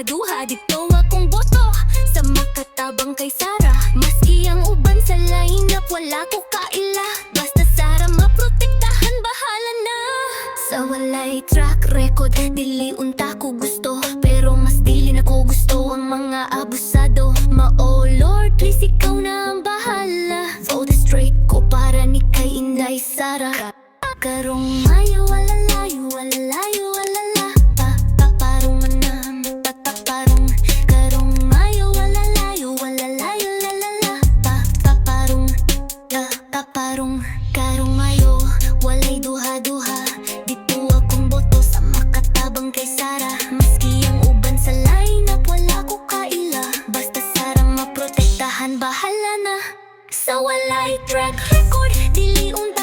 duha-duha dito akong boto sa makatabang kay Sara. Maski ang uban sa lineup wala ko kaila, basta Sara maprotektahan bahala na. Sa walay track record dili unta ko gusto, pero mas dili na ko gusto ang mga abusado. Oh Lord, please ikaw na ang bahala. Vote straight ko para ni kay Inday Sara. Karong mayo walalayo walalayo walala paparong manam paparong. Karong mayo walalayo walalayo lalala paparong paparong. Karong mayo walay duha-duha dito akong boto sa makatabang kay Sara. Maski ang uban sa lineup wala ko kaila, basta Sara maprotektahan bahala na. Sa walay track record dili unta